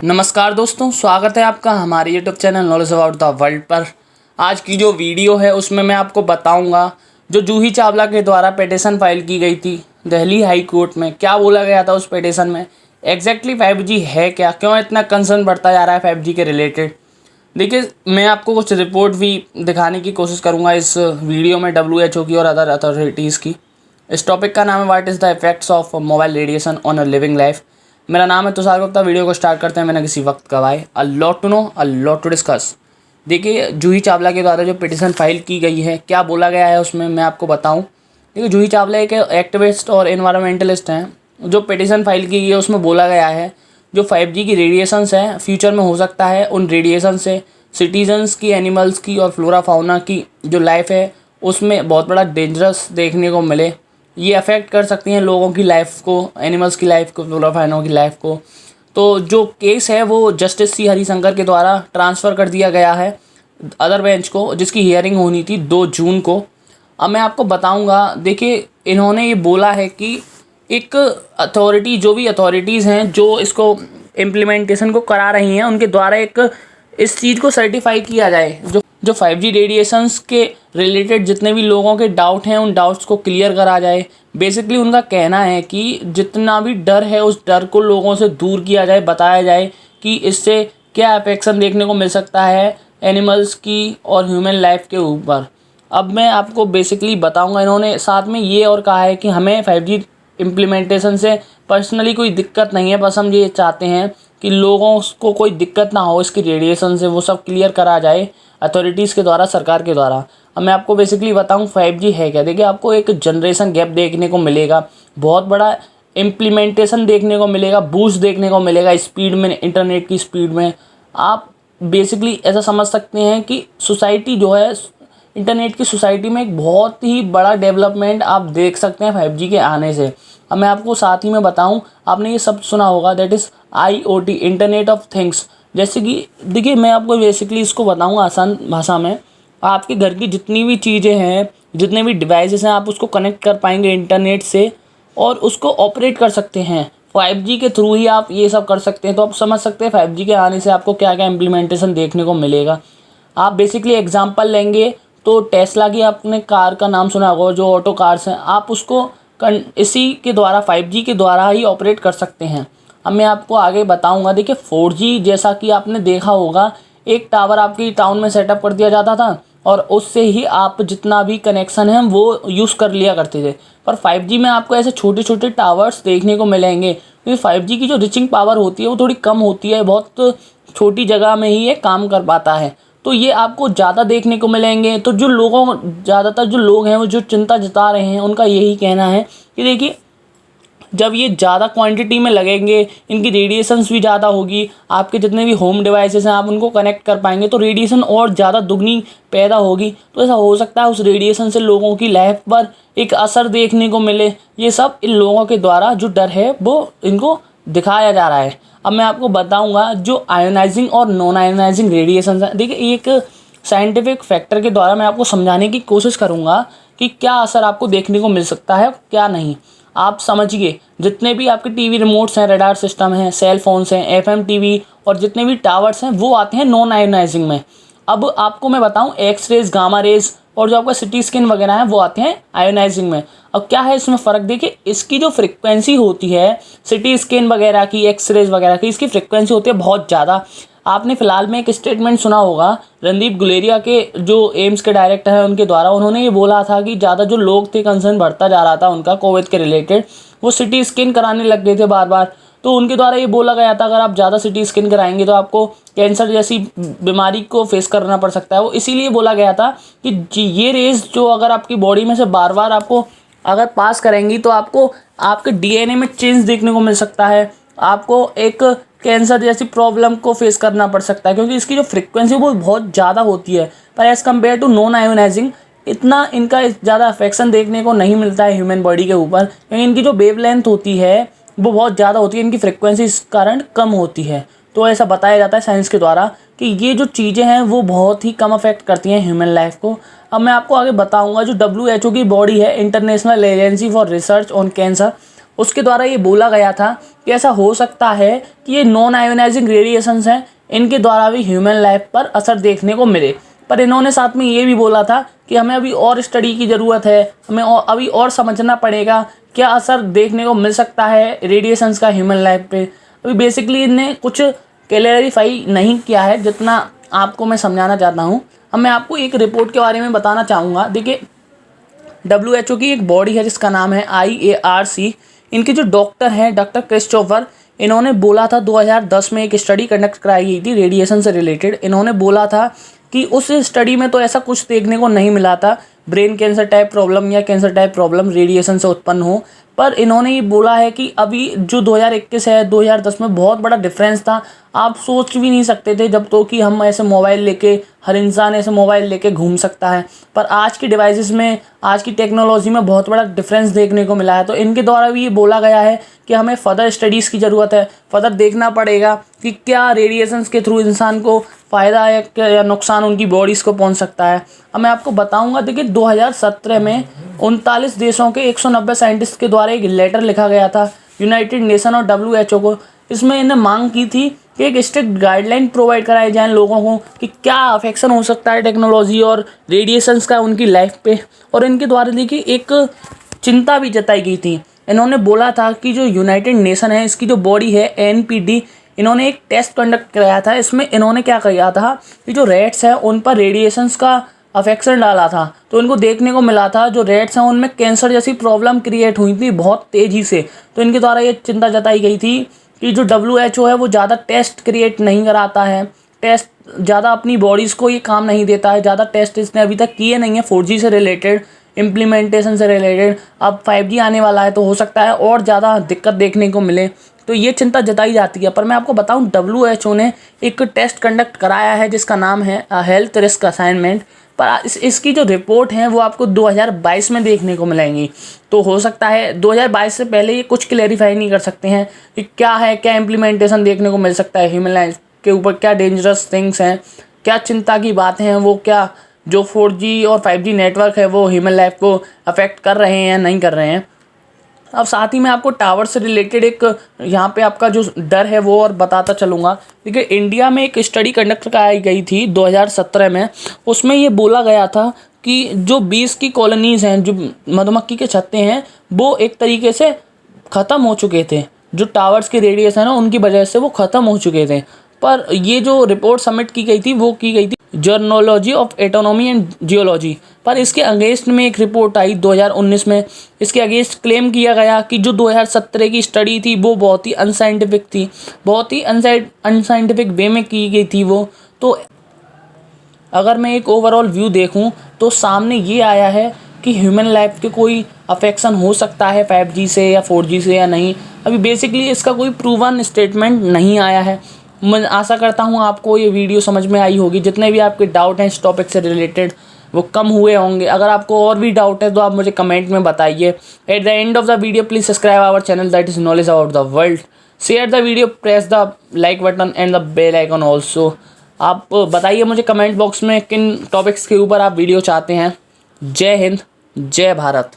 नमस्कार दोस्तों, स्वागत है आपका हमारे YouTube channel knowledge about the world पर। आज की जो वीडियो है उसमें मैं आपको बताऊंगा जो जूही चावला के द्वारा पिटीशन फाइल की गई थी दिल्ली हाई कोर्ट में। क्या बोला गया था उस पिटीशन में, एग्जैक्टली 5G है क्या, क्यों इतना कंसर्न बढ़ता जा रहा है 5G के रिलेटेड। देखिए, मैं आपको कुछ रिपोर्ट भी दिखाने की कोशिश करूँगा इस वीडियो में WHO की और अदर अथॉरिटीज़ की। इस टॉपिक का नाम है what is the effects of mobile radiation on a living life. मेरा नाम है तुषार गुप्ता। वीडियो को स्टार्ट करते हैं मैंने किसी वक्त गवाए। A lot to know, a lot to discuss. देखिए, जूही चावला के द्वारा जो पिटीशन फाइल की गई है, क्या बोला गया है उसमें मैं आपको बताऊं। देखिए, जूही चावला एक एक्टिविस्ट और एनवायरमेंटलिस्ट हैं। जो पिटीशन फाइल की गई है उसमें बोला गया है जो 5G की रेडिएशंस हैं फ्यूचर में हो सकता है उन रेडिएशन से सिटीजन्स की, एनिमल्स की और फ्लोरा फाउना की जो लाइफ है उसमें बहुत बड़ा डेंजरस देखने को मिले। ये अफेक्ट कर सकती हैं लोगों की लाइफ को, एनिमल्स की लाइफ को, फ्लोरा फाउना की लाइफ को। तो जो केस है वो जस्टिस सी हरिशंकर के द्वारा ट्रांसफ़र कर दिया गया है अदर बेंच को, जिसकी हियरिंग होनी थी 2 जून को। अब मैं आपको बताऊंगा। देखिए, इन्होंने ये बोला है कि एक अथॉरिटी, जो भी अथॉरिटीज़ हैं जो इसको इम्प्लीमेंटेशन को करा रही हैं, उनके द्वारा एक इस चीज़ को सर्टिफाई किया जाए जो 5G रेडिएशंस के रिलेटेड जितने भी लोगों के डाउट हैं उन डाउट्स को क्लियर करा जाए। बेसिकली उनका कहना है कि जितना भी डर है उस डर को लोगों से दूर किया जाए, बताया जाए कि इससे क्या अफेक्शन देखने को मिल सकता है एनिमल्स की और ह्यूमन लाइफ के ऊपर। अब मैं आपको बेसिकली बताऊंगा। इन्होंने साथ में ये और कहा है कि हमें 5G इम्प्लीमेंटेशन से पर्सनली कोई दिक्कत नहीं है, बस हम ये चाहते हैं कि लोगों को कोई दिक्कत ना हो इसकी रेडिएशन से, वो सब क्लियर करा जाए अथॉरिटीज़ के द्वारा, सरकार के द्वारा। अब मैं आपको बेसिकली बताऊं 5G है क्या। देखिए, आपको एक जनरेशन गैप देखने को मिलेगा, बहुत बड़ा इम्प्लीमेंटेशन देखने को मिलेगा, बूस्ट देखने को मिलेगा स्पीड में, इंटरनेट की स्पीड में। आप बेसिकली ऐसा समझ सकते हैं कि सोसाइटी जो है, इंटरनेट की सोसाइटी में एक बहुत ही बड़ा डेवलपमेंट आप देख सकते हैं 5G के आने से। अब मैं आपको साथ ही में बताऊं, आपने ये शब्द सुना होगा, that is IoT, internet of things. जैसे कि देखिए, मैं आपको बेसिकली इसको बताऊंगा आसान भाषा में। आपके घर की जितनी भी चीज़ें हैं, जितने भी डिवाइसेस हैं, आप उसको कनेक्ट कर पाएंगे इंटरनेट से और उसको ऑपरेट कर सकते हैं 5G के थ्रू ही। आप ये सब कर सकते हैं। तो आप समझ सकते हैं 5G के आने से आपको क्या क्या इम्प्लीमेंटेशन देखने को मिलेगा। आप बेसिकली एग्जांपल लेंगे तो टेस्ला की, आपने कार का नाम सुना होगा, जो ऑटो कार्स हैं, आप उसको इसी के द्वारा 5G के द्वारा ही ऑपरेट कर सकते हैं। अब मैं आपको आगे बताऊंगा। देखिए, 4G जैसा कि आपने देखा होगा, एक टावर आपकी टाउन में सेटअप कर दिया जाता था और उससे ही आप जितना भी कनेक्शन है वो यूज़ कर लिया करते थे। पर 5G में आपको ऐसे छोटे छोटे टावर्स देखने को मिलेंगे, क्योंकि 5G की जो रिचिंग पावर होती है वो थोड़ी कम होती है, बहुत छोटी जगह में ही ये काम कर पाता है। तो ये आपको ज़्यादा देखने को मिलेंगे। तो जो लोगों, ज़्यादातर जो लोग हैं वो जो चिंता जता रहे हैं, उनका यही कहना है कि देखिए, जब ये ज़्यादा क्वांटिटी में लगेंगे, इनकी रेडिएशंस भी ज़्यादा होगी, आपके जितने भी होम डिवाइसेस हैं आप उनको कनेक्ट कर पाएंगे तो रेडिएशन और ज़्यादा दुगनी पैदा होगी। तो ऐसा हो सकता है उस रेडिएशन से लोगों की लाइफ पर एक असर देखने को मिले। ये सब इन लोगों के द्वारा जो डर है वो इनको दिखाया जा रहा है। अब मैं आपको बताऊंगा जो आयोनाइजिंग और नॉन आयोनाइजिंग रेडिएशन है। देखिए, एक साइंटिफिक फैक्टर के द्वारा मैं आपको समझाने की कोशिश करूंगा कि क्या असर आपको देखने को मिल सकता है, क्या नहीं। आप समझिए, जितने भी आपके टीवी रिमोट्स हैं, रडार सिस्टम हैं, सेल फोन्स हैं, FM टीवी और जितने भी टावर्स हैं वो आते हैं नॉन आयोनाइजिंग में। अब आपको मैं बताऊं, एक्स रेज, गामा रेज और जो आपका सिटी स्कैन वगैरह है वो आते हैं आयोनाइजिंग में। अब क्या है इसमें फ़र्क, देखिए, इसकी जो फ्रिक्वेंसी होती है सिटी स्कैन वगैरह की, एक्स रेज वगैरह की, इसकी फ्रिक्वेंसी होती है बहुत ज़्यादा। आपने फिलहाल में एक स्टेटमेंट सुना होगा रणदीप गुलेरिया के, जो एम्स के डायरेक्टर हैं, उनके द्वारा। उन्होंने ये बोला था कि ज़्यादा जो लोग थे, कंसर्न बढ़ता जा रहा था उनका कोविड के रिलेटेड, वो सिटी स्कैन कराने लग गए थे बार बार। तो उनके द्वारा ये बोला गया था अगर आप ज़्यादा सिटी स्कैन कराएंगे तो आपको कैंसर जैसी बीमारी को फेस करना पड़ सकता है। वो इसीलिए बोला गया था कि ये रेज जो अगर आपकी बॉडी में से बार बार आपको अगर पास करेंगी तो आपको आपके DNA में चेंज देखने को मिल सकता है, आपको एक कैंसर जैसी प्रॉब्लम को फेस करना पड़ सकता है, क्योंकि इसकी जो फ्रिक्वेंसी वो बहुत ज़्यादा होती है। पर as compare to non ionizing इतना इनका ज़्यादा अफेक्शन देखने को नहीं मिलता है ह्यूमन बॉडी के ऊपर, क्योंकि इनकी जो वेवलेंथ होती है वो बहुत ज़्यादा होती है, इनकी फ्रिक्वेंसी इस कारण कम होती है। तो ऐसा बताया जाता है साइंस के द्वारा कि ये जो चीज़ें हैं वो बहुत ही कम अफेक्ट करती हैं ह्यूमन लाइफ को। अब मैं आपको आगे बताऊंगा जो WHO की बॉडी है, international agency for research on cancer, उसके द्वारा ये बोला गया था कि ऐसा हो सकता है कि ये नॉन आयोनाइजिंग रेडिएशंस हैं, इनके द्वारा भी ह्यूमन लाइफ पर असर देखने को मिले। पर इन्होंने साथ में ये भी बोला था कि हमें अभी और स्टडी की ज़रूरत है, हमें अभी और समझना पड़ेगा क्या असर देखने को मिल सकता है रेडिएशंस का ह्यूमन लाइफ पे। अभी बेसिकली इनने कुछ क्लैरिफाई नहीं किया है जितना आपको मैं समझाना चाहता हूँ। अब मैं आपको एक रिपोर्ट के बारे में बताना चाहूँगा। देखिए, WHO की एक बॉडी है जिसका नाम है IARC। इनके जो डॉक्टर हैं डॉक्टर क्रिस्टोफर, इन्होंने बोला था 2010 में एक स्टडी कंडक्ट कराई गई थी रेडिएशन से रिलेटेड। इन्होंने बोला था कि उस स्टडी में तो ऐसा कुछ देखने को नहीं मिला था ब्रेन कैंसर टाइप प्रॉब्लम या कैंसर टाइप प्रॉब्लम रेडिएशन से उत्पन्न हो। पर इन्होंने ये बोला है कि अभी जो 2021 है 2010 में बहुत बड़ा डिफरेंस था। आप सोच भी नहीं सकते थे जब तो कि हम ऐसे मोबाइल लेके, हर इंसान ऐसे मोबाइल लेके घूम सकता है, पर आज की डिवाइसेस में, आज की टेक्नोलॉजी में बहुत बड़ा डिफरेंस देखने को मिला है। तो इनके द्वारा भी ये बोला गया है कि हमें फर्दर स्टडीज़ की ज़रूरत है, फर्दर देखना पड़ेगा कि क्या रेडिएशंस के थ्रू इंसान को फ़ायदा है या नुकसान उनकी बॉडीज़ को पहुंच सकता है। अब मैं आपको बताऊंगा। देखिए, 2017 में 39 देशों के 190 साइंटिस्ट के द्वारा एक लेटर लिखा गया था यूनाइटेड नेशन और WHO को। इसमें इन्हें मांग की थी कि एक स्ट्रिक्ट गाइडलाइन प्रोवाइड कराई जाए लोगों को कि क्या अफेक्शन हो सकता है टेक्नोलॉजी और रेडिएशंस का उनकी लाइफ पे। और इनके द्वारा देखिए एक चिंता भी जताई गई थी। इन्होंने बोला था कि जो यूनाइटेड नेशन है, इसकी जो बॉडी है NPD, इन्होंने एक टेस्ट कंडक्ट कराया था। इसमें इन्होंने क्या किया था कि जो रेट्स हैं उन पर रेडिएशंस का अफेक्शन डाला था। तो इनको देखने को मिला था जो रेट्स हैं उनमें कैंसर जैसी प्रॉब्लम क्रिएट हुई थी बहुत तेज़ी से। तो इनके द्वारा ये चिंता जताई गई थी कि जो WHO है वो ज़्यादा टेस्ट क्रिएट नहीं कराता है, टेस्ट ज़्यादा अपनी बॉडीज़ को ये काम नहीं देता है, ज़्यादा टेस्ट इसने अभी तक किए नहीं है 4G से रिलेटेड, इम्प्लीमेंटेशन से रिलेटेड। अब 5G आने वाला है तो हो सकता है और ज़्यादा दिक्कत देखने को मिले। तो ये चिंता जताई जाती है। पर मैं आपको बताऊं, WHO ने एक टेस्ट कंडक्ट कराया है जिसका नाम है हेल्थ रिस्क असाइनमेंट। पर इसकी जो रिपोर्ट है वो आपको 2022 में देखने को मिलेंगी। तो हो सकता है 2022 से पहले ये कुछ क्लैरिफाई नहीं कर सकते हैं कि क्या है, क्या इम्प्लीमेंटेशन देखने को मिल सकता है ह्यूमन लाइफ के ऊपर, क्या डेंजरस थिंग्स हैं, क्या चिंता की बातें हैं, वो क्या जो 4G और 5G नेटवर्क है वो ह्यूमन लाइफ को अफेक्ट कर रहे हैं या नहीं कर रहे हैं। अब साथ ही मैं आपको टावर से रिलेटेड एक यहाँ पे आपका जो डर है वो और बताता चलूँगा। देखिए, इंडिया में एक स्टडी कंडक्ट कराई गई थी 2017 में। उसमें ये बोला गया था कि जो 20 की कॉलोनीज़ हैं, जो मधुमक्खी के छत्ते हैं, वो एक तरीके से ख़त्म हो चुके थे। जो टावर्स के रेडिएशन है ना उनकी वजह से वो ख़त्म हो चुके थे। पर ये जो रिपोर्ट सबमिट की गई थी वो की गई थी जर्नोलॉजी ऑफ एटोनॉमी एंड जियोलॉजी। पर इसके अगेंस्ट में एक रिपोर्ट आई 2019 में। इसके अगेंस्ट क्लेम किया गया कि जो 2017 की स्टडी थी वो बहुत ही अनसाइंटिफिक थी, बहुत ही अनसाइंटिफिक वे में की गई थी वो। तो अगर मैं एक ओवरऑल व्यू देखूं तो सामने ये आया है कि ह्यूमन लाइफ के कोई अफेक्शन हो सकता है 5G से या 4G से या नहीं। अभी बेसिकली इसका कोई प्रूवन स्टेटमेंट नहीं आया है। मैं आशा करता हूँ आपको ये वीडियो समझ में आई होगी। जितने भी आपके डाउट हैं इस टॉपिक से रिलेटेड वो कम हुए होंगे। अगर आपको और भी डाउट है तो आप मुझे कमेंट में बताइए। At the end of the video please subscribe our channel that is knowledge about the world. Share the video, press the like button and the bell icon also. आप बताइए मुझे कमेंट बॉक्स में किन topics के ऊपर आप video चाहते हैं। जय हिंद, जय भारत।